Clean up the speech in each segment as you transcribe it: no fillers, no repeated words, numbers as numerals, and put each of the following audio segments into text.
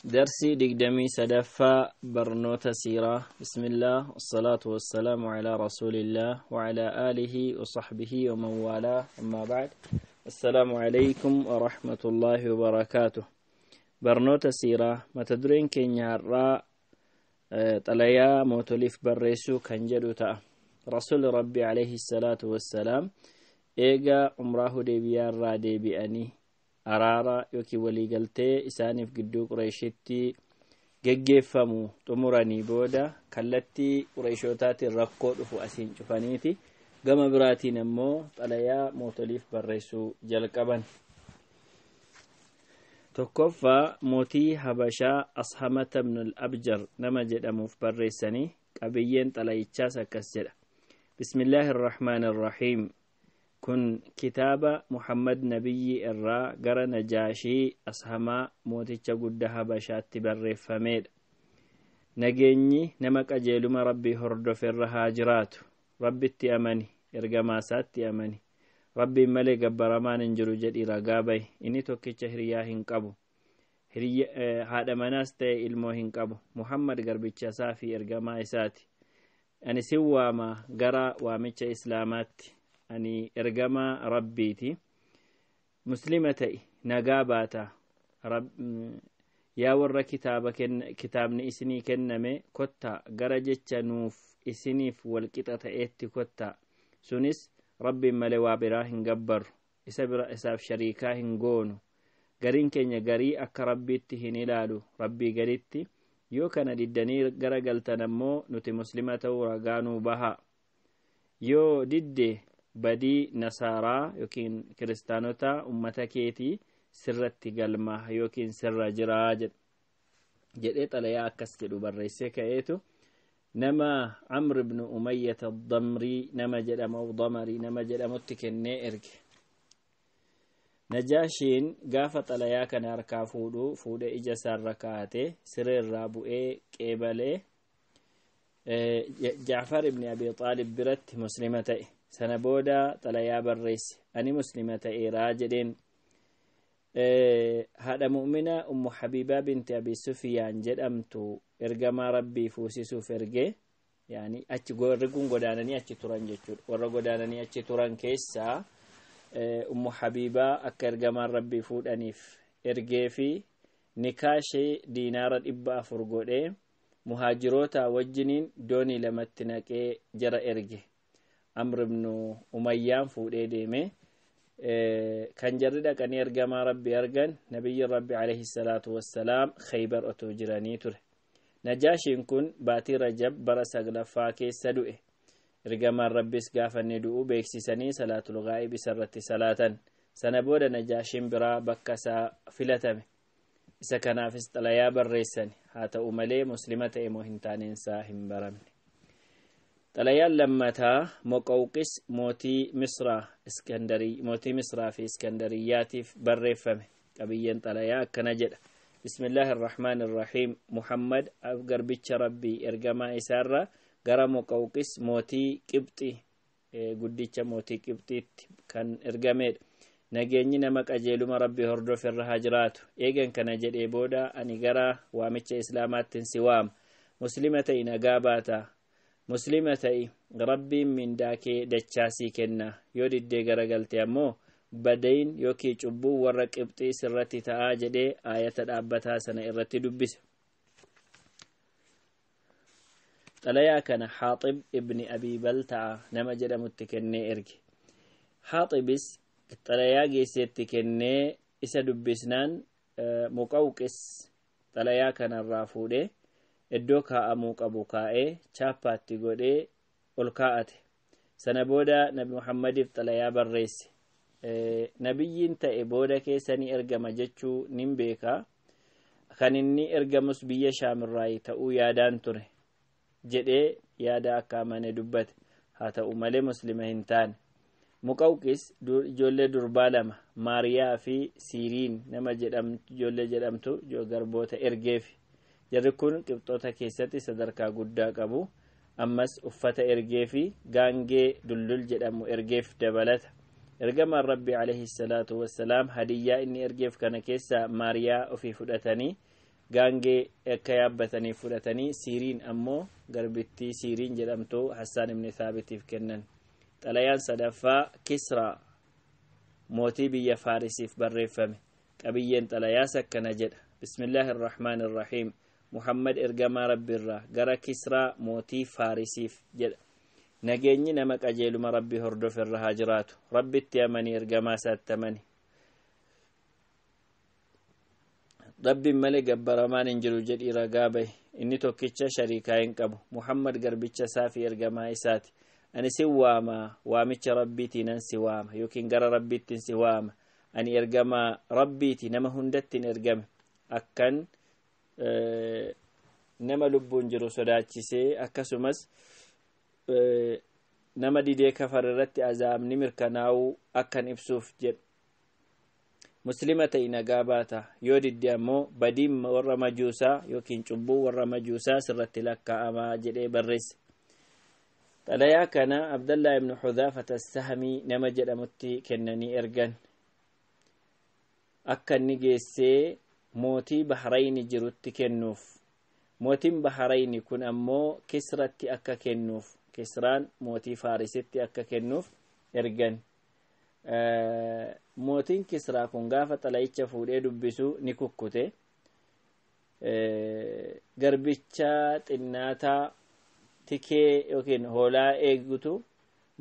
درسي دقدمي سدفا برنوت سيرة. بسم الله والصلاة والسلام على رسول الله وعلى آله وصحبه ومن والاه، أما بعد. السلام عليكم ورحمة الله وبركاته. برنوت سيرة ما تدرين كينيا الراء طليا موتوليف بريسو كنجدو تا رسول ربي عليه الصلاة والسلام إيغا عمره ديبيا را ديبياني araara yookiin waliigaltee isaaniif gidduu Qureeshitti geggeeffamu xumuranii booda kallattii Qureeshotaatiin rakkoo dhufu asiin cufaniiti gama biraatiin ammoo xalayaa mootoliif barreessuu jalqaban. Tokkoffaa mootii Habashaa Ashamata ibn al-Abjar nama jedhamuuf barreessanii qabiyyeen xalayichaas akkas jedha. Bismillahir Rahmaanir Rahiim. kun kitaaba Muhammad nabiyyi irraa gara Najaashii Ashamaa mooticha guddaa Habashaatti barreeffameedha. Nageenyi nama qajeeluma Rabbii hordoferra haa jiraatu. Rabbitti amani, ergamaasaatti amani. Rabbiin malee gabbaramaan hin jiru jedhi ragaa bahi. Inni tokkicha hiriyaa hin qabu. Haadha manaas ta'e ilmoo hin qabu. Muhammad garbicha isaa fi ergamaa isaati. Ani sin waama gara waamicha Islaamaatti. ani ergama rabbiiti muslima ta'i nagaa baata yaa warra kitaabni isinii kenname kotta gara jecha nuuf isiniif walqixa ta'eetti kotta sunis rabbiin malee waa biraa hin gabbaru isa bira isaaf shariikaa hin goonu gariin keenya garii akka rabbiitti hin ilaalu rabbii garitti yoo kana diddanii gara galtan ammoo nuti muslima ta'uu ragaanuu baha yoo didde badii nasaaraa yookiin kiristaanota ummata keetii sirratti galma yookiin sirra jiraa jedhee xalayaa akkas jedhu barreessee ka'eetu nama Amr ibn Umayyah ad-Damri nama jedhamutti kennee erge. Najaashiin gaafa xalayaa kana harkaa fuudhee ija isaarra kaa'atee sireerraa bu'ee qeebalee Jaafar ibn Abi Xaalib biratti muslima ta'e. sana booda xalayaa barreesse ani muslima ta'eeraa jedheen. Haadha mu'mina ummu Habibaa binti Abi Sufyaan jedhamtu ergamaa rabbii fuusisuuf ergee yaani achi warri kun godaananii achi turan jechuudha. Warra godaananii achi turan keessaa ummu Habibaa akka ergamaan rabbii fuudhaniif ergee fi nikaashee diinaara 400 godhee muhaajiroota wajjiniin doonii lamatti naqee jara erge. Amr ibn Umayyaan fuudhee deeme kan jarri dhaqanii ergamaa rabbi argan nabiyyi rabbi alayhi salaatu wassalaam Khaybar otoo jiranii ture. Najaashiin kun baatii Rajab bara 9ffaa keessa du'e. Ergamaan rabbis gaafa inni du'u beeksisanii salaatul ghaa'ib isarratti salaatan. Sana booda Najaashiin biraa bakka isaa filatame. Isa kanaafis xalayaa barreessan. Haa ta'u malee muslima ta'e moo hin taaneensaa hin baramne. xalayaan lammataa Moqawqis mootii Misraa fi Iskandariyaatiif barreeffame. qabiyyeen xalayaa akkana jedha. Bismillahir Rahmaanir Rahiim. Muhammad garbicha rabbii ergamaa isaarra gara Moqawqis mootii Qibxi guddicha mootii Qibxiitti kan ergameedha. Nageenyi nama qajeeluma rabbii hordoferra haa jiraatu. Eegan kana jedhee booda ani gara waamicha Islaamaattiin si waama. Muslima ta'i nagaa baata. Muslima ta'i rabbiin mindaa kee dachaasii kenna. Yoo diddee garagalte ammoo badayn yookiin cubbuu warra Qibxii sirratti ta'aa jedhee aayata dhaabbataa sana irratti dubbise. xalayaa kana Haaxib ibn Abi Balta'a nama jedhamutti kennee erge. Haaxibis xalayaa geesseetti kennee isa dubbisnaan Muqawqis xalayaa kanarraa fuudhee iddoo kaa'amuu qabu kaa'ee chaappaatti godhee ol kaa'ate. Sana booda Nabi Muhammadiif xalayaa barreesse. Nabiyyiin ta'e booda keessanii ergama jechuu nin beeka. Kan inni ergamus biyya Shaamirraa ta'uu yaadaan ture jedhee yaada akka amane dubbate. Haa ta'u malee muslima hin taane. Muqawqis ijoollee durbaa 2 Maariyaa fi Siiriin nama ijoollee jedhamtu garboota ergeef. Jarri kun Qibxoota keessatti sadarkaa guddaa qabu. Ammas uffata ergee fi gaangee dullul jedhamu ergeef dabalata. Ergamaan Rabbi alayhi salaatu wassalaam hadiyyaa inni ergeef kana keessa Maariyaa ofii fudhatanii gaangee akka yaabbatanii fudhatanii siiriin ammoo garbittii siiriin jedhamtu Hassaan ibn Thaabitiif kennan. xalayaan sadaffaa Kisraa mootii biyya Faarisiif barreeffame. qabiyyeen xalayaas akkana jedha: bismillaahir rahmaanir rahiim, Muhammad ergamaa rabbiirraa gara Kisraa mootii Faarisiif jedha. nageenyi nama qajeeluma rabbi hordofirra haa jiraatu. rabbitti amanii ergamaa isaatti amani. rabbiin malee gabbaramaan hin jiru jedhii ragaa bahi. inni tokkicha shariikaa hin qabu. Muhammad garbicha isaa fi ergamaa isaati. ani si waama, waamicha rabbiitiin si waama yookiin gara rabbiittiin si waama. ani ergamaa rabbiiti, nama hundattiin ergame. akkan nama lubbuun jiru sodaachisee akkasumas nama didee kafar irratti azaabni mirkanaa'uu akkan ibsuuf jedha. muslima ta'e nagaa baata, yoo didde ammoo badiin warra majuusaa yookiin cubbuu warra majuusaa sirratti lakkaa'amaa jedhee barreesse. xalayaa kana Abdallah ibn Hudhaafata as-Sahmii nama jedhamutti kennanii ergan. akka inni geessee mootii Bahrayni jirutti kennuuf. mootiin Bahrayni kun ammoo Kisratti akka kennuuf, Kisraan mootii Faarisitti akka kennuuf ergan. mootiin Kisraa kun gaafa xalayicha fuudhee dubbisu ni kukkute. garbicha xinnaataa tikee yookiin hoolaa eegutu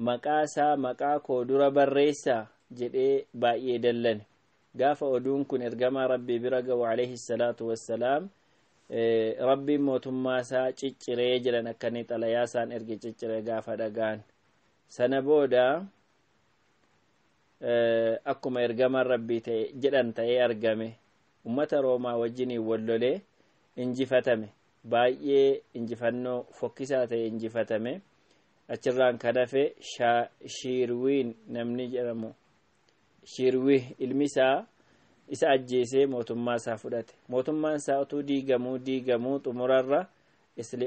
maqaa isaa maqaa koo dura barreessaa jedhee baay'ee dallane. gaafa oduun kun ergamaa rabbii bira ga'u alayhi salaatu wassalaam rabbiin mootummaa isaa cicciree jedhan akkanii xalayaa isaan erge cicciree gaafa dhagaan. sana booda akkuma ergamaan rabbii ta'e jedhan ta'ee argame. ummata Roomaa wajjiniin wallolee injifatame. baay'ee injifannoo fokkisaa ta'e injifatame. achirraan kadafe Shirwiin namni jedhamu, Shirwih ilmi isaa isa ajjeesee mootummaa isaa fudhate. mootummaan isaa utuu diigamuu xumurarra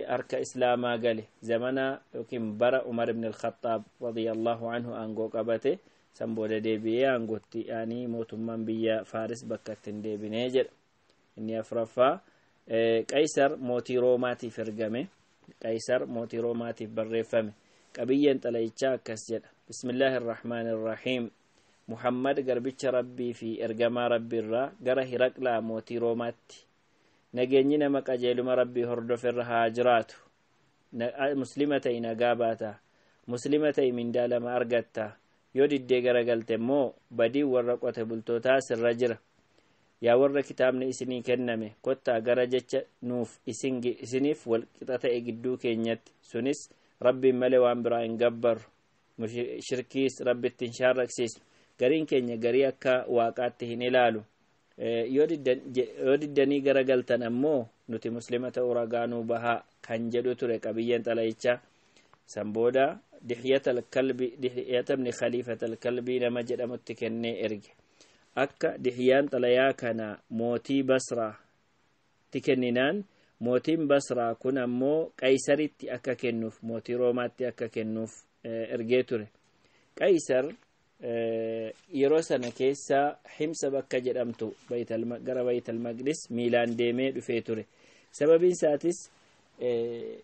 harka islaamaa gale. zamana yookiin bara Umar ibn al-Khattaab radiyallahu anhu aangoo qabate. san booda deebi'ee aangootti yaanii mootummaan biyya Faaris bakka ittiin deebinee jedha. inni afuraffaa Qaysar mootii Roomaatiif ergame. Qaysar mootii Roomaatiif barreeffame. qabiyyeen xalayichaa akkas jedha: bismillaahir rahmaanir rahiim, Muhammad garbicha rabbii fi ergamaa rabbiirraa gara Hiraqlaa mootii Roomaatti. nageenyi nama qajeeluma rabbii hordofirra haa jiraatu. muslima ta'e nagaa baata, muslima ta'e mindaa lama argatta. yoo diddee garagalte immoo badiin warra qote bultootaa sirra jira. yaa warra kitaabni isinii kenname, kottaa gara jecha nuuf isiniif walqixa ta'e gidduu keenyatti. sunis rabbiin malee waan biraa hin gabbaru, shirkiis rabbitti hin shaarraqsiisu, gariin keenya garii akka waaqaatti hin ilaalu. yoo diddanii garagaltan ammoo nuti muslima ta'uu ragaanuu bahaa kan jedhu ture qabiyyeen xalayichaa. san booda Dihiyata ibn Khaliifata al-Kalbii nama jedhamutti kennee erge. akka Dihiyaan xalayaa kana mootii Basraatti kenninaan, mootiin Basraa kun ammoo Qaysaritti akka kennuuf, mootii Roomaatti akka kennuuf ergee ture. Qaysar yeroo sana keessa Himsa bakka jedhamtu gara Baytal Maqdis miilaan deemee dhufee ture. sababiin isaatis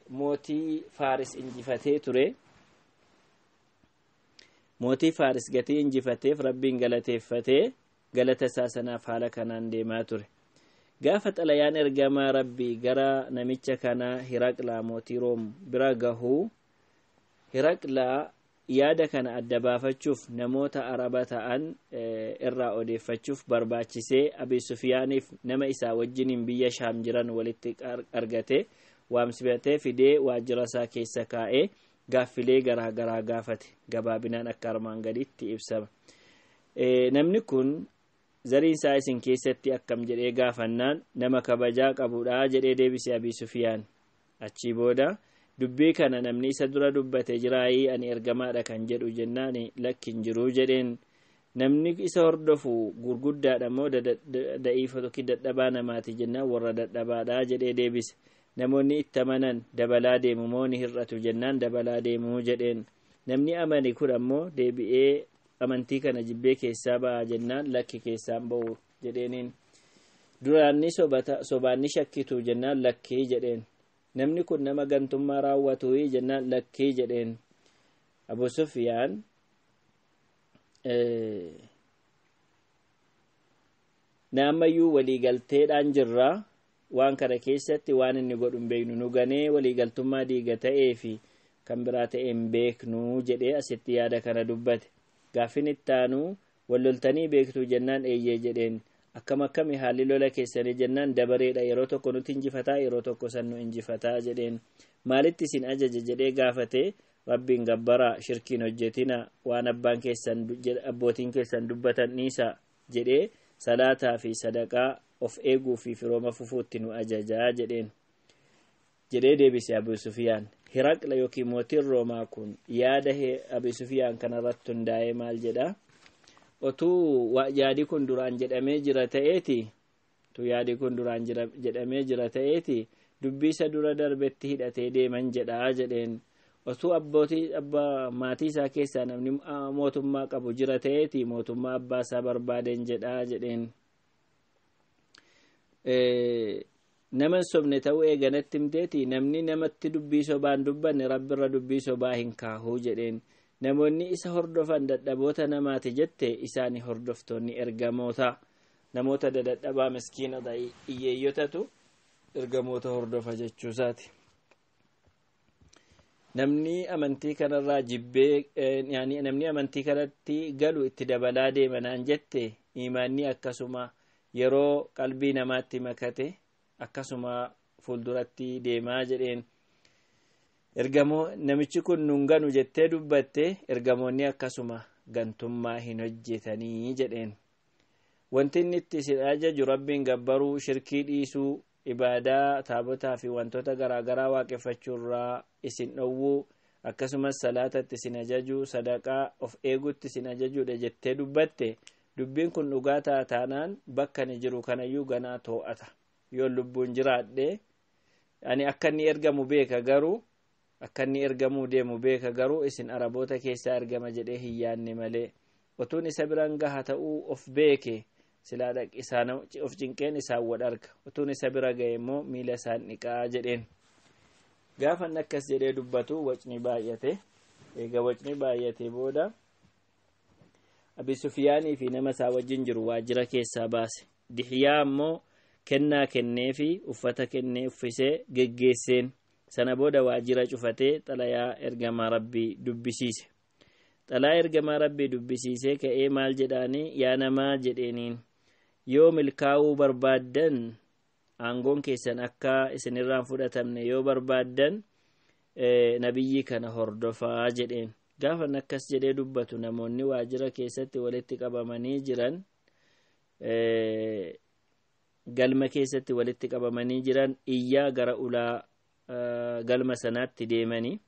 mootii Faaris injifatee ture. mootii Faaris gatii injifateef rabbiin galateeffatee galata isaa sanaaf haala kanaan deemaa ture. gaafa xalayaan ergamaa rabbii gara namicha kanaa Hiraqlaa mootii Room bira gahuu, Hiraqlaa yaada kana adda baafachuuf namoota Araba ta'an irraa odeeffachuuf barbaachisee Abi Sufyaaniif nama isaa wajjiniin biyya Shaam jiran walitti argate waamsifatee fidee waajjira isaa keessa kaa'ee gaaffilee garaa garaa gaafate. gabaabinaan akka armaan gaditti ibsama. namni kun zariin isaa isin keessatti akkam jedhee gaafannaan nama kabajaa qabudha jedhee deebise Abi Sufyaan. achii booda dubbii kana namni isa dura dubbate jiraayii ani ergamaadha kan jedhu jennaan lakkin jiruu jedheen. namni isa hordofu gurguddaadha moo da'iifa tokki dadhabaa namaati jennaan warra dadhabaadha jedhee deebise. namoonni itti amanan dabalaa deemu moo ni hir'atu jennaan dabalaa deemuu jedheen. namni amani kun ammoo deebi'ee amantii kana jibbee keessaa ba'a jennaan lakki keessaan ba'u jedheeniin. duraanni sobaanni shakkitu jennaan lakkii jedheen namni kun nama gantummaa raawwatu jennaan lakkii jedheen Abu Sufyaan naammayyuu waliigalteedhaan jirra waan kana keessatti waan inni godhu hin beeknu nu ganee waliigaltummaa diiga ta'ee fi kan biraa ta'e hin beeknu jedhee asitti yaada kana dubbate gaafin ittaanu walloltanii beektu jennaan eeyyee jedheen akkami haalli lola keessanii jennaan dabareedha yeroo tokko nuti injifataa yeroo tokko san nu injifataa jedheen maalitti isin ajaje jedhee gaafate rabbiin gabbara shirkiin hojjetina waan abbootiin keessan dubbatan dhiisa jedhee salaataa fi sadaqaa of eeguu fi firooma fufuutti nu ajajaa jedheen jedhee deebise Abu Sufyaan Hiraqla yookiin mootiin Roomaa kun yaada Abu Sufyaan kanarratti hundaa'ee maal jedha otuu yaadi kun duraan jedhamee jira ta'eeti dubbiisa dura darbetti hidhatee deeman jedhaa jedheen otuu abbaa maatii isaa keessaa namni mootummaa qabu jira ta'eeti mootummaa abbaa isaa barbaadeen jedhaa jedheen nama sobne ta'uu eeganatti himteeti namni namatti dubbii sobaan dubbanne rabbirra dubbii sobaa hin kaahuu jedheen namoonni isa hordofan dadhaboota namaati jette isaani hordoftoonni ergamoota namoota dadhabaa miskiina hiyyeeyyotatu ergamoota hordofa jechuusaati namni amantii kanarraa jibbee namni amantii kanatti galu itti dabalaa deemanaan jette imaanni akkasuma yeroo qalbii namaatti makate akkasuma fuulduratti deemaa jedheen namichi kun nun ganu jettee dubbatte ergamoonni akkasuma gantummaa hin hojjetanii jedheen wanti inni itti isin ajaju rabbiin gabbaruu shirkii dhiisuu ibaadaa taabotaa fi wantoota garaagaraa waaqeffachuurraa isin dhowwuu akkasumas salaatatti isin ajaju sadaqaa of eegutti isin ajajuudha jettee dubbatte dubbiin kun dhugaa taanaan bakka ni jiru kanayyuu ganaa too'ata yoo lubbuun jiraadhe ani akka inni ergamu beeka garuu akka inni ergamuu deemu beeka garuu isin araboota keessaa ergama jedhee hin yaanne malee otuun isa biraan gaha ta'uu of beeke silaa dhaqisaan of cinqeen isaan wadharga otuun isa bira ga'e immoo miila isaan dhiqaa jedheen gaafan akkas jedhee dubbatu wacni baay'ate eega wacni baay'ate booda Abi Sufyaanii fi nama isaa wajjin jiru waajjira keessaa baase Dihyaa ammoo kennaa kennee fi uffata kennee uffisee geggeesseen sana booda waajjira cufatee xalayaa ergamaa rabbii dubbisiise xalayaa ergamaa rabbii dubbisiisee ka'ee maal jedhaanii yaa namaa jedheeniin yoo milkaa'uu barbaaddan aangoon keessan akka isinirraan fudhatamne yoo barbaaddan nabiyyi kana hordofaa jedheen gaafan akkas jedhee dubbatu namoonni waajjira keessatti walitti qabamanii jiran galma keessatti walitti qabamanii jiran iyyaa gara ulaa galma sanaatti deemanii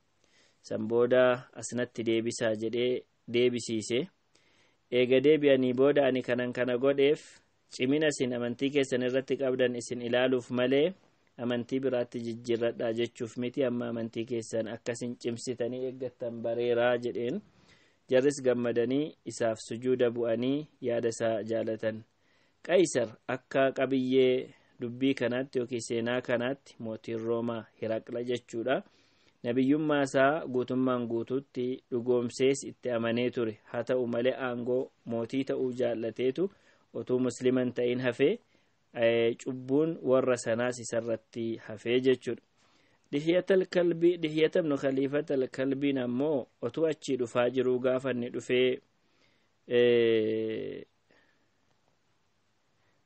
san booda asnatti deebisaa jedhee deebisiise eega deebi'anii booda ani kana godheef cimina isin amantii keessan irratti qabdan isin ilaaluuf malee amantii biraatti jijjiirradhaa jechuuf miti amma amantii keessan akkasin cimsitanii eeggattan bareeraa jedheen jarris gammadanii isaaf sujuuda bu'anii yaada isaa jaalatan Qaysar akka qabiyyee dubbii kanaatti yookiin seenaa kanaatti mootiin Roomaa Hiraqla jechuudha nabiyyummaa isaa guutummaan guutuutti dhugoomsees itti amanee ture haa ta'u malee aangoo mootii ta'uu jaallateetu otuu musliman ta'in hafee cubbuun warra sanaas isarratti hafee jechuudha Dihyata ibnu Khaliifata al-Kalbiin ammoo otuu achii dhufaa jiruu gaafanni dhufee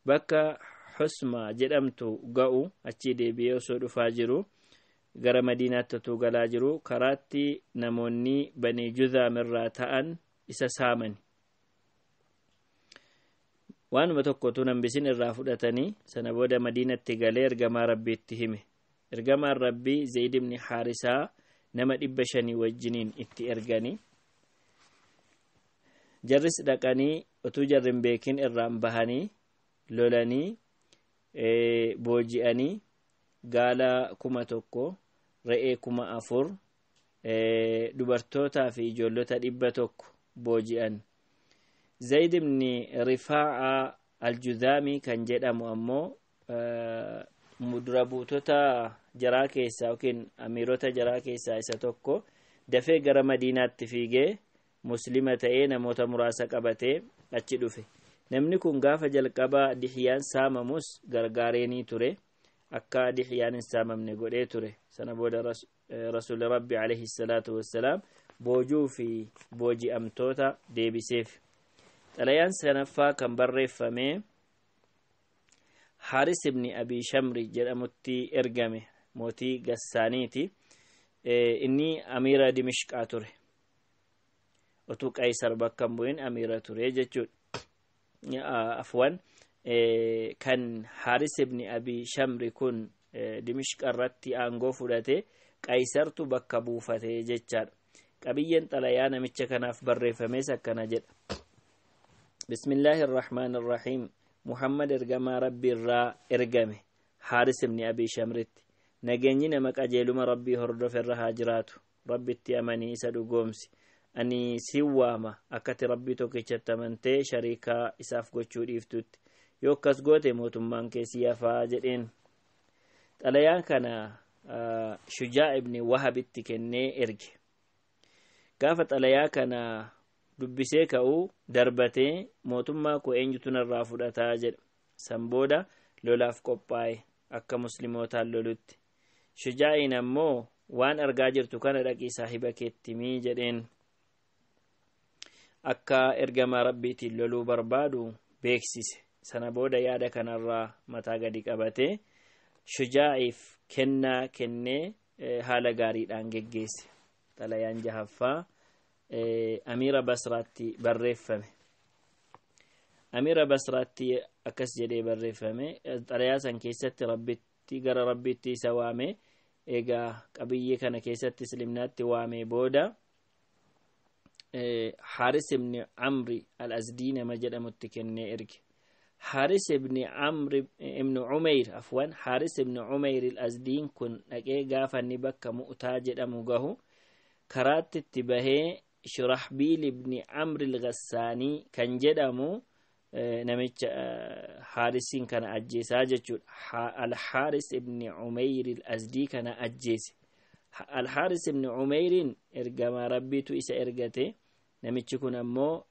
bakka Husma jedhamtu ga'u achii deebi'ee osoo dhufaa jiru gara Madiinaatti otuu galaa jiru karaatti namoonni Banii Juzaam irraa ta'an isa saaman waanuma tokkotu nambisin irraa fudhatanii sana booda Madiinatti galee ergamaa rabbiitti hime ergamaan rabbii Zayd ibn Haarisaa nama 500 wajjiniin itti erganii jarris dhaqanii otuu jarrin beekin irraan bahanii lolanii booji'anii gaala 1,000 re'ee 4,000 dubartootaa fi ijoollota 100 booji'an Zayd ibn Rifaa'a Aljuzaamii kan jedhamu ammoo dura buutota jaraa keessaa yookiin amiirota jaraa keessaa isa tokko dafee gara Madiinaatti fiigee muslima ta'ee namoota muraasa qabatee achi dhufe. Namni kun gaafa jalqabaa Dihyaan saamamus gargaareenii ture, akka Dihyaan hin saamamne godhee ture. Sana booda rasuulli rabbi alayhi salaatu wassalaam boojuu fi booji'amtoota deebiseef. Xalayaan sanaffaa kan barreeffame Haaris ibn Abi Shamri jedhamutti ergame, mootii Gassaaniiti. Inni amiira Dimishqaa ture, otuu Qaysar bakka hin bu'in amiira ture jechuudha. Afwan kan Haaris ibn Abi Shamri kun Dimishqa irratti aangoo fudhate Qaysartu bakka buufate jechaadha. Qabiyyeen xalayaa namicha kanaaf barreeffames akkana jedha. Bismillahir Rahmaanir Rahiim. Muhammad ergamaa Rabbii irraa ergame Haaris ibn Abi Shamritti. Nageenyi nama qajeeluma Rabbii hordofe irra haa jiraatu. Rabbitti amanii isa dhugoomsi. Ani si waama akkati Rabbii tokkichatti amantee shariikaa isaaf gochuu dhiiftutti. Yoo akkas goote mootummaan kee si hafaa jedheen. Xalayaan kana Shujaa ibn Wahabitti kennee erge. Gaafa xalayaa kana dubbisee ka'uu darbatee mootummaa koo eenyutu narraa fudhataa jedha. San booda lolaaf qophaa'e akka muslimootaan lolutti. Shujaa'iin ammoo waan argaa jirtu kana dhaqii saahiba keetti himii jedheen. Akka ergamaa Rabbiitiin loluu barbaadu beeksise. Sana booda yaada kanarraa mataa gadi qabatee Shujaa'iif kennaa kennee haala gaariidhaan geggeesse. Xalayaan jahaffaa Amiira Basraatti barreeffame. Amiira Basraatti akkas jedhee barreeffame. Xalayaa san keessatti gara Rabbiitti isa waame. Egaa qabiyyee kana keessatti Islimnaatti waame booda Haaris ibn Amri al-Azdi nama jedhamutti kennee erge. Haaris ibn Amri ibn Umayr afwan Haaris ibn Umayr al-Azdiin kun dhaqee gaafa inni bakka Mu'taa jedhamu gahu karaatti itti bahee Shurahbiil ibn Amr al-Ghassaanii kan jedhamu namicha Haarisiin kana ajjeesaa jechuudha. Al-Haaris ibn Umayr al-Azdi kana ajjeese. Al-Haaris ibn Umayrin ergamaa Rabbiitu isa ergate. Namichi kun ammoo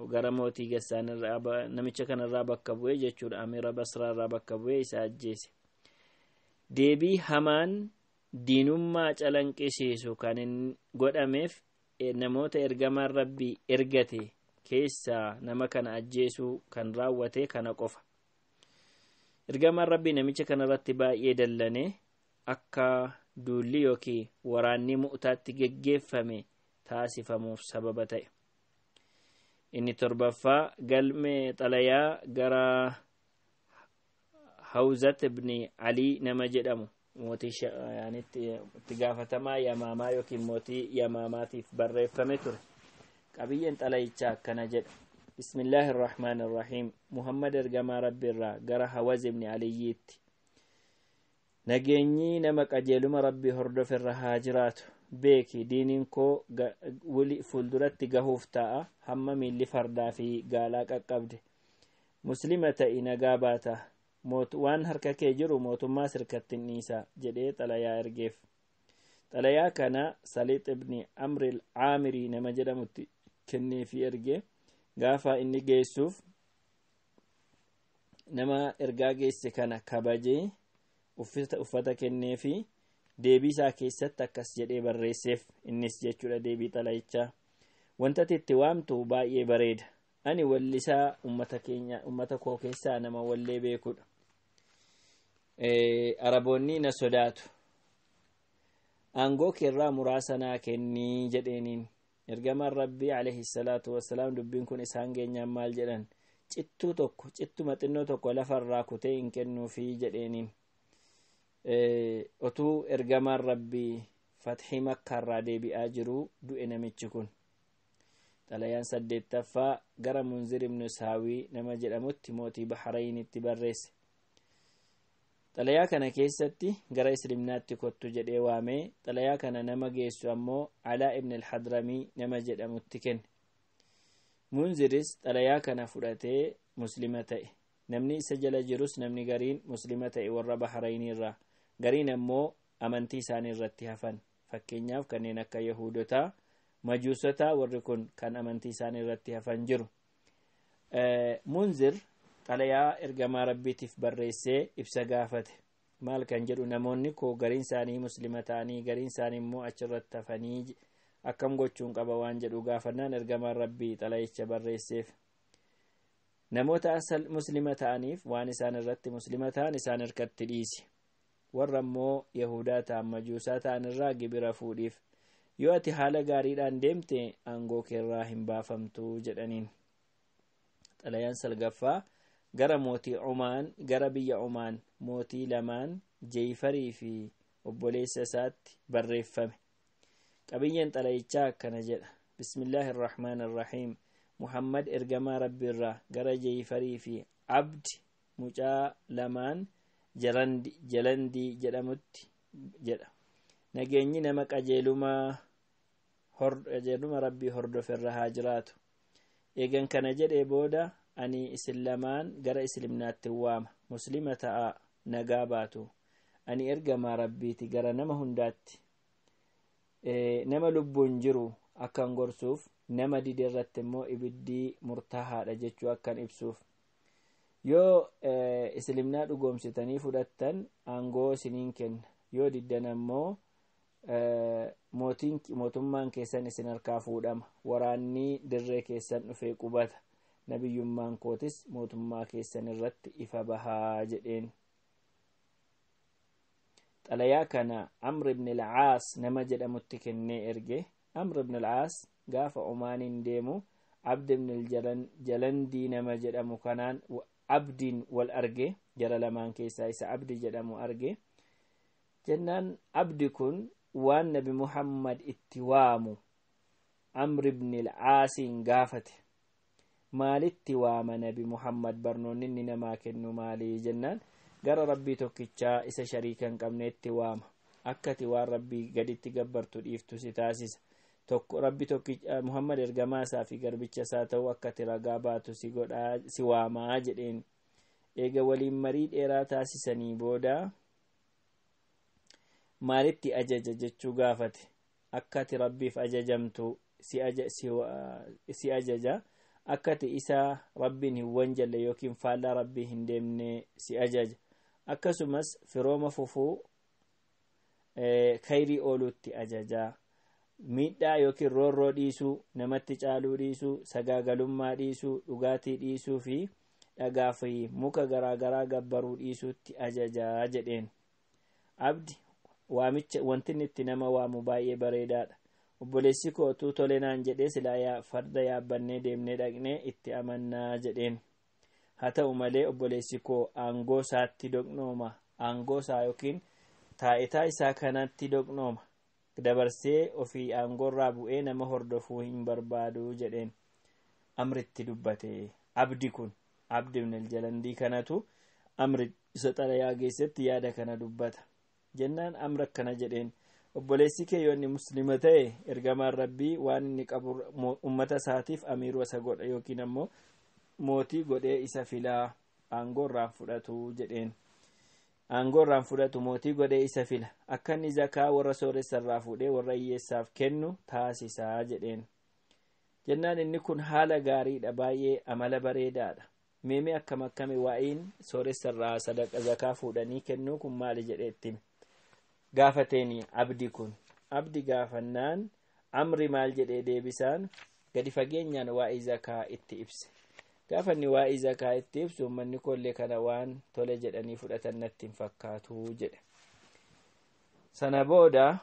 gara mootii Gassaanirraa namicha kanarraa bakka bu'ee jechuudha. Amiira Basraarraa bakka bu'ee isa ajjeese. Deebii hamaan diinummaa calanqisiisu kan godhameef namoota ergamaan Rabbii ergate keessaa nama kana ajjeesuu kan raawwate kana qofa. Ergamaan Rabbii namicha kanarratti baay'ee dallane akka duulli yookiin waraanni Mu'taatti geggeeffame taasifamuuf sababa ta'e. Inni torbaffaa galmee xalayaa gara Hawzat ibn Ali nama jedhamu mootii itti gaafatamaa Yamaamaa yookiin mootii Yamaamaatiif barreeffame ture. Qabiyyeen xalayichaa akkana jedha. Bismillahir Rahmaanir Rahiim. Muhammad ergamaa Rabbiirraa gara Hawaz ibn Aliyyiitti. Nageenyi nama qajeeluma Rabbii hordofe irra haa jiraatu. Beeki diiniin koo fuulduratti gahuuf ta'a hamma miilli fardaa fi gaalaa qaqqabde. Muslima ta'i nagaa baata. Waan harka kee jiru mootummaa sirkatti dhiisa jedhee xalayaa ergeef. Xalayaa kana Saliix ibn Amr al-Aamiri nama jedhamutti kenneefi erge. Gaafa inni geessuuf nama ergaa geesse kana kabajee uffata kenneefi deebii isaa keessatti akkas jedhee barreesseef. Innis jechuudha deebii xalayichaa. Wanta itti waamtu baay'ee bareeda. Ani wallisaa ummata koo keessaa nama wallee beekudha. Araboonni na sodaatu. Aangoo keerraa muraasa naa kennii jedheeniin. Ergamaan Rabbii alayhi salaatu wassalaam dubbiin kun isaan geenyaan maal jedhan? Cittuma xinnoo tokko lafarraa kutee hin kennuufi jedheeniin. Otuu ergamaan Rabbii Fathii Makkaarraa deebi'aa jiru du'e namichi kun. Xalayaan 8ffaa gara Munzir ibn Saawii nama jedhamutti mootii Bahraynitti barreesse. Xalayaa kana keessatti gara Islimnaatti kottu jedhee waamee xalayaa kana nama geessu ammoo Alaa ibn al-Hadramii nama jedhamutti kenne. munziris xalayaa kana fudhatee muslima ta'e. Namni isa jala jirus namni gariin muslima ta'e warra Bahraynii irraa, gariin ammoo amantii isaanii irratti hafan. Fakkeenyaaf kanneen akka Yahudotaa, Majuusotaa, warri kun kan amantii isaanii irratti hafan jiru. Munzir xalayaa ergamaa rabbiitiif barreessee ibsa gaafate. Maal kan jedhu, namoonni koo gariin isaanii muslima ta'anii gariin isaanii immoo achirratti hafanii akkam gochuun qaba waan jedhu gaafannaan ergamaan rabbii xalayicha barreesseef. Namoota asal muslima ta'aniif waan isaan irratti muslima ta'an isaan harkatti dhiisi. Warra immoo Yahudaa ta'an Majuusaa ta'an irraa gibira fuudhiif. Yoo ati haala gaariidhaan deemte aangoo keerraa hin baafamtu jedhaniin. Xalayaan salgaffaa gara mootii Umaan, gara biyya Umaan mootii lamaan Jeefarii fi obboleessa isaatti barreeffame. Qabiyyeen xalayichaa akkana jedha. Bismillahir Rahmaanir Rahiim. Muhammad ergamaa rabbi irraa gara Jeefarii fi Abdi mucaa lamaan Jalandii jedhamutti jedha. Nageenyi nama qajeeluma rabbii hordoferra haa jiraatu. Eegan kana jedhee booda ani isin lamaan gara islimnaatti waama. Muslima ta'a nagaa baatu. Ani ergamaa rabbiiti gara nama hundaatti. Nama lubbuun jiru akkan gorsuuf, nama dide irratti immoo ibiddi murtahaadha jechuu akkan ibsuuf. Yoo islimnaa dhugoomsitanii fudhattan aangoo isiniin kenna. Yoo diddan ammoo mootummaan keessan isin harkaa fuudhama. Waraanni dirree keessan dhufee qubata. Nabiyyummaan kootis mootummaa keessan irratti ifa bahaa jedheen. Xalayaa kana Amr ibn al-Aas nama jedhamutti kennee erge. Amr ibn al-Aas gaafa Umaaniin deemu Abd ibn al-Jalandii nama jedhamu kanaan Abdiin wal arge. Jara lamaan keessaa isa Abdi jedhamu arge. Jennaan Abdi kun waan Nabi Muhammad itti waamu Amr ibn al-Aasiin gaafate. Maalitti waama Nabi Muhammad barnoonni inni namaa kennu maali jennaan, gara rabbii tokkichaa isa shariika hin qabneetti waama. Akkati waan rabbii gaditti gabbartu dhiiftu si taasisa. Rabbi tokkicha Muhammad ergamaa isaa fi garbicha isaa ta'uu akkati ragaa baatu si waamaa jedheen. Eega waliin marii dheeraa taasisanii booda maalitti ajaja jechuu gaafate. Akkati rabbiif ajajamtu si ajaja. Akkati isa rabbiin hin wanjalle yookiin faallaa rabbii hin deemne si ajaja. Akkasumas firooma fufuu khayrii oolutti ajaja. Miidhaa yookiin roorroo dhiisuu, namatti caaluu dhiisuu, sagaagalummaa dhiisuu, dhugaatii dhiisuu fi dhagaa fi muka garaagaraa gabbaruu dhiisuutti ajajaa jedheen. Abdi waamicha wanti itti nama waamu baay'ee bareedaadha. Obboleessi koo utuu tole naan jedhee silaa farda yaabbannee deemnee dhaqnee itti amannaa jedheen. Haa ta'u malee obboleessi koo aangoo isaatti doqnooma. Aangoo isaa yookiin taa'itaa isaa kanatti doqnooma. Dabarsee ofii aangoorraa bu'ee nama hordofuu hin barbaadu jedheen. Amritti dubbate. Abdi kun Abdi ibn al-Jalandii kanatu Amri isa xalayaa geessetti yaada kana dubbata. Jennaan Amr akkana jedheen. Obboleessi kee yoo inni muslima ta'e ergamaan rabbii waan inni qabu ummata isaatiif amiiruu isa godha yookiin ammoo mootii godhee isa filaa aangoorraan fudhatu jedheen. Aangoorraan fudhatu mootii godhee isa fila. Akka inni zakaa warra sooressarraa fuudhee warra hiyyeessaaf kennu taasisaa jedheen. Jennaan inni kun haala gaariidha, baay'ee amala bareedaadha. Meemee akkam akkami waa'iin sooressarraa sadaqa zakaa fuudhanii kennuu kun maali jedheetti gaafateeni Abdi kun. Abdi gaafannaan Amri maal jedhee deebisaan gadi fageenyaan waa'ee zakaa itti ibse. Gaafa inni waa'ee zakaa itti ibsu uummanni kollee kana waan tole jedhanii fudhatan natti hin fakkaatu jedhe. Sana booda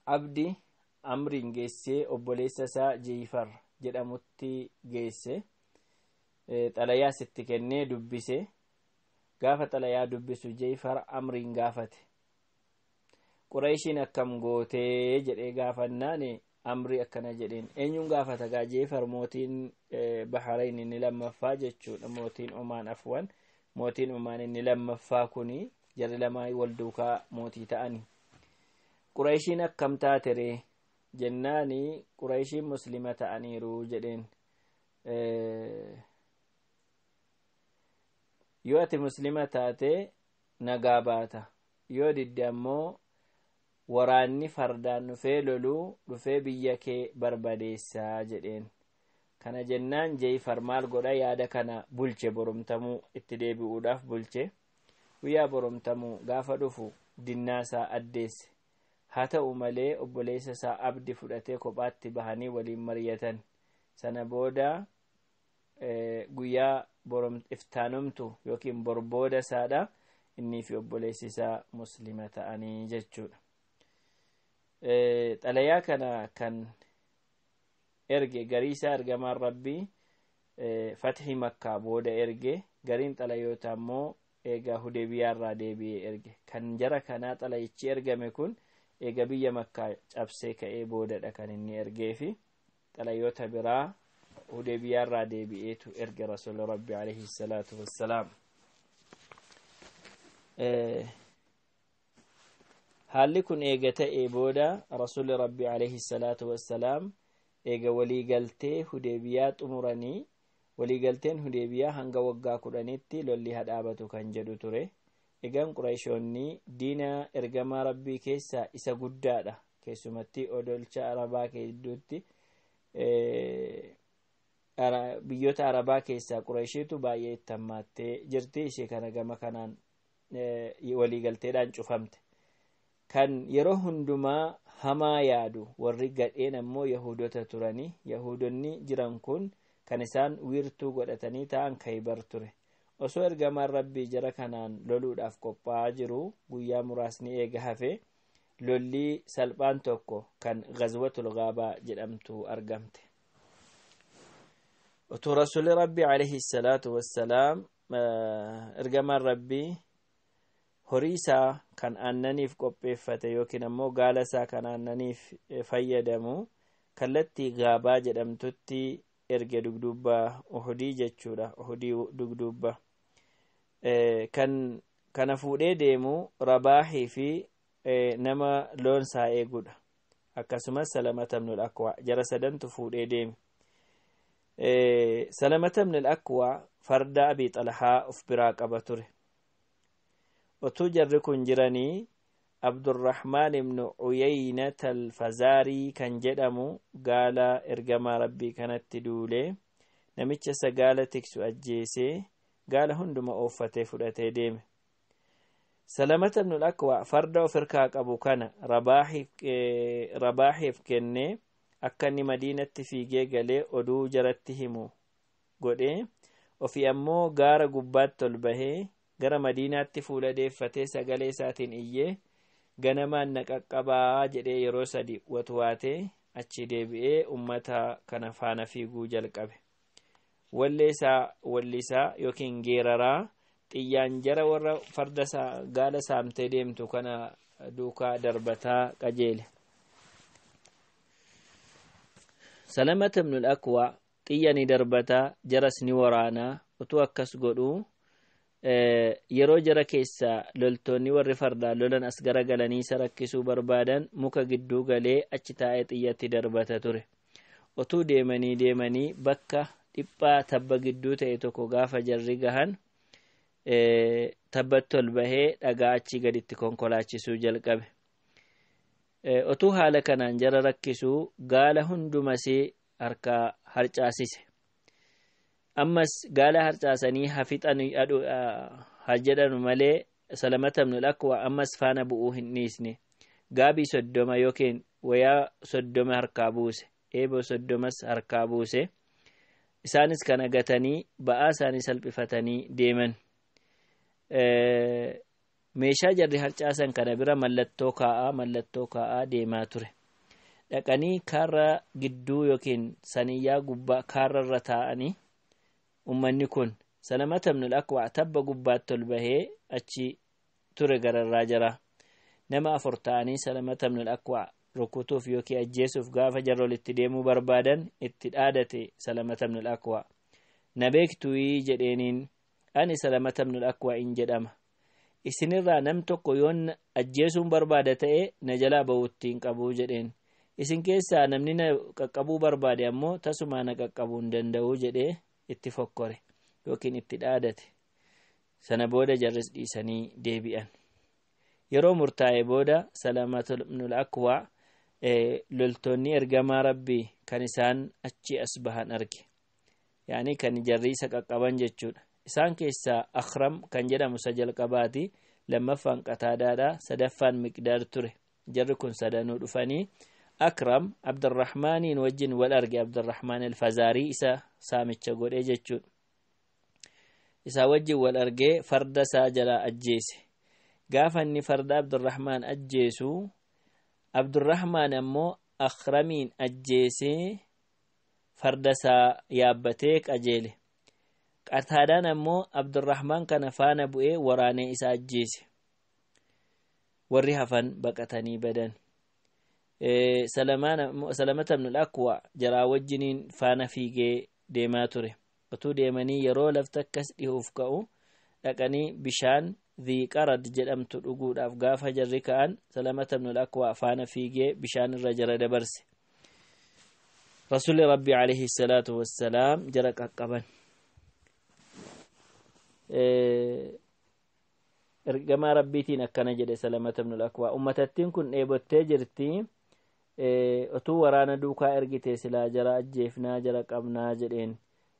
Abdi Amriin geessee obboleessa isaa Jeefar jedhamutti geesse. Xalayaa sitti kennee dubbise. Gaafa xalayaa dubbisu Jeefar Amriin gaafate. Qurayshiin akkam gootee jedhee gaafannaan Amri akkana jedheen. Eenyuun gaafata gaa Jeefar mootiin Bahrayn inni lammaffaa jechuudha. Mootiin Omaan afwan. Mootiin Omaan inni lammaffaa kuni jarri lamaa wal duukaa mootii ta'ani. Qurayshiin akkam taatere jennaani qurayshiin muslima ta'aniiru jedheen. yoo ati muslima taate nagaa baata, yoo didde ammoo waraanni fardaan dhufee loluu dhufee biyya kee barbadeessaa jedheen. kana jennaan Jeeyfar maal godha, yaada kana bulche, boromtamuu itti deebi'uudhaaf bulche. guyyaa boromtamuu gaafa dhufu dinnaasaa addeesse. haa ta'u malee obboleessa isaa Abdi fudhatee kophaatti bahanii waliin mari'atan. sana booda guyyaa iftaanumtu yookiin borbooda isaadha innii fi obboleessi isaa muslima ta'anii jechuudha. xalayaa kana kan erge gariisaa ergamaan rabbii fathii makkaa booda erge, gariin xalayoota ammoo eegaa Hudaybiyaarraa deebi'ee erge. kan jara kanaa xalayichi ergame kun eega biyya makkaa cabsee ka'ee boodadha kan inni ergeefi xalayoota biraa Hudaybiyaarraa deebi'eetu erge rasuula rabbi alayhi salaatu wassalaam. haalli kun eega ta'ee booda rasuulli rabbi alayhi salaatu wassalaam eega waliigaltee Hudaybiyaa xumuranii, waliigalteen Hudaybiyaa hanga waggaa 10tti lolli hadhaabatu kan jedhu ture. egaan qurayshoonni diina ergamaa rabbii keessaa isa guddaadha. keessumatti odolcha arabaa gidduutti biyyoota arabaa keessaa qurayshiitu baay'ee itti hammaattee jirti. ishee kana gama kanaan waliigalteedhaan cufamte. kan yeroo hundumaa hamaa yaadu warri gadheen ammoo Yahudota turanii. Yahudonni jiran kun kan isaan wiirtuu godhatanii ta'an Khaybar ture. osoo ergamaan rabbii jara kanaan loluudhaaf qophaa'aa jiru guyyaa muraasni eega hafe lolli salphaan tokko kan Ghazwatul Ghaabaa jedhamtu argamte. otoo rasuulli rabbii alayhi salaatu wassalaam ergamaan rabbii horii isaa kan aannaniif qopheeffate yookiin ammoo gaala isaa kan aannaniif fayyadamu kallattii Gaabaa jedhamtutti erge dugduuba Uhudii jechuudha. Uhudii dugduuba kana fuudhee deemu Rabaahii fi nama loonsaa eegudha. akkasumas Salamata ibnul Akwaa jara sadantu fuudhee deeme. Salamata ibnul Akwaa farda Abii Xalhaa of biraa qaba ture. otuu jarri kun jiranii Abdurrahmaan ibnu Uyaynata al-Fazaarii kan jedhamu gaala ergamaa rabbii kanatti duulee namicha isa gaala tiksu ajjeesee gaala hunduma ooffatee fudhatee deeme. Salamata ibnul Akwaa farda of hirkaa qabu kana Rabaahiif kennee akka inni Madiinatti fiigee galee oduu jaratti himu godhee ofii ammoo gaara gubbaatti ol bahee gara Madiinaatti fuula deeffatee sagalee isaatiin iyyee ganamaan na qaqqabaa jedhee yeroo 3 watwaatee achi deebi'ee ummata kana faana fiiguu jalqabe. wallisaa yookiin geeraraa xiyyaan jara warra farda gaala saamtee deemtu kana duukaa darbataa qajeele. Salamata ibnul Akwaa xiyyani darbataa jaras ni waraanaa. utuu akkas godhuu yeroo jara keessaa loltoonni warri fardaa lolan as garagalanii isa rakkisuu barbaadan muka gidduu galee achi taa'ee xiyyatti darbata ture. utuu deemanii bakka dhiphaa tabba gidduu ta'e tokko gaafa jarri gahan tabbatti ol bahee dhagaa achi gaditti konkolaachisuu jalqabe. utuu haala kanaan jara rakkisuu gaala hundumasee harkaa harcaasise. ammas gaala harcaasanii hafixan hajjedhanu malee Salamata ibnul Akwaa ammas faana bu'uu hin dhiisne. gaabii 30 yookiin wayaa 30 harkaa buuse, eeboo 30 harkaa buuse. isaanis kana gatanii ba'aa isaanii salphifatanii deeman. meeshaa jarri harcaasan kana bira mallattoo kaa'aa deemaa ture. dhaqanii kaarra gidduu yookiin saniyyaa gubbaa kaarrarra taa'anii ummanni kun Salamata ibnul Akwaa tabba gubbaatti ol bahee achi ture gararraa jira. nama 4 ta'anii Salamata ibnul Akwaa rukutuuf yookiin ajjeesuuf gaafa jarri walitti deemuu barbaadan itti dhaadate Salamata ibnul Akwaa. na beektuu jedheeniin ani Salamata ibnul Akwaa in jedhama. isinirraa nam tokko yoon ajjeesuun barbaada ta'e na jalaa ba'uutti hin qabuu jedheen. isin keessaa namni na qaqqabuu barbaade ammoo tasumaa na qaqqabuu hin danda'u jedhee itti fokkore yookiin itti dhaadate. Sana booda jarris dhiisanii deebi'an. Yeroo murtaa'e booda Salamatul ibnul Akwaa loltoonni ergamaa rabbii kan isaan achi as bahan arge. Yaani kan jarri isa qaqqaban jechuudha. Isaan keessaa Akhram kan jedhamu isa jalqabaati, lammaffaan Qataadaadha, sadaffaan Miqdaad ture. Jarri kun sadanuu dhufanii Akram Abdurrahmaaniin wajjin wal arge. Abdurrahmaan al-Fazaarii isa saamicha godhee jechuudha. Isa wajjin wal argee farda isaa jalaa ajjeese. Gaafa inni farda Abdurrahmaan ajjeesu, Abdurrahmaan ammoo Akhramiin ajjeesee farda isaa yaabbatee qajeele. Qataadaan ammoo Abdurrahmaan kana faana bu'ee waraanee isa ajjeese. Warri hafan baqatanii badan. Salamata ibnul Akwaa jaraa wajjiniin faana fiigee deemaa ture. Otuu deemanii yeroo lafti akkas dhihuuf ka'u dhaqanii bishaan Dhiiqarad jedhamtu dhuguudhaaf gaafa jarri ka'an Salamata ibnul Akwaa faana fiigee bishaan irra jara dabarse. Rasuulli Rabbii alayhi salaatu wassalaam jara qaqqaban. Ergamaa Rabbiitiin akkana jedhe Salamata ibnul Akwaa, ummatattiin kun dheebottee jirti, otuu waraana duukaa ergite silaa jara ajjeefnaa jara qabnaa jedheen.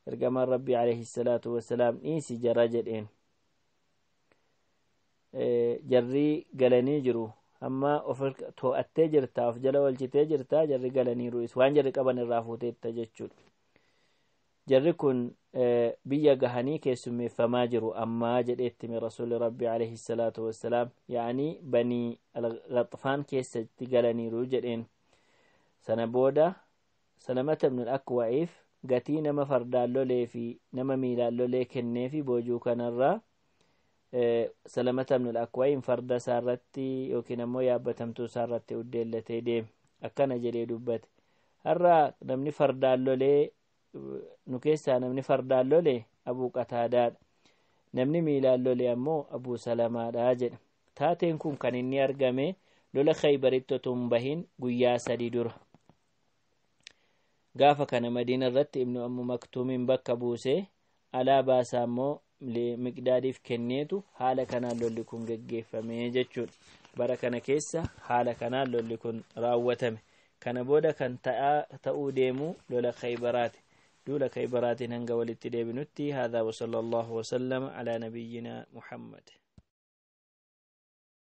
Ergamaan Rabbii alayhi salaatu wassalaam dhiisi jara jedheen. Jarri galanii jiru. Amma of to'attee jirta, of jala walchitee jirta, jarri galaniiru. Waan jarri qaban irraa fuuteetta jechuudha. Jarri kun biyya gahanii keessummeeffamaa jiru ammaa jedheetti Rasuulli Rabbii alayhi salaatu wassalaam, yaani banii al-Ghaxfaan keessatti galaniiru jedheen. Sana booda Salamata ibnul Akwaa'iif gatii nama fardaan lolee fi nama miilaan lolee kennee fi boojuu kanarraa Salamata ibnul Akwaa'iin farda isaarratti yookiin ammoo yaabbatamtuu isaarratti uddeellatee deeme. Akkana jedhee dubbate. Har'a namni fardaan lolee nu keessaa namni fardaan lolee Abuu Qataadaadha. Namni miilaan lolee ammoo Abuu Salamaadha jedha. Taateen kun kan inni argame lola Khaybaritti otoo hin bahin guyyaa 3 dura. Gaafa kana Madiina irratti Ibnu Ummu Maktuumiin bakka buusee alaabaa isaa ammoo Miqdaadiif kenneetu haala kanaan lolli kun geggeeffame jechuudha. Bara kana keessa haala kanaan lolli kun raawwatame. Kana booda kan ta'uu deemu lola Khaybaraati. Duula Khaybaraatiin hanga walitti deebinutti. Haadha wa sallallahu wa sallam ala nabiyyina Muhammad.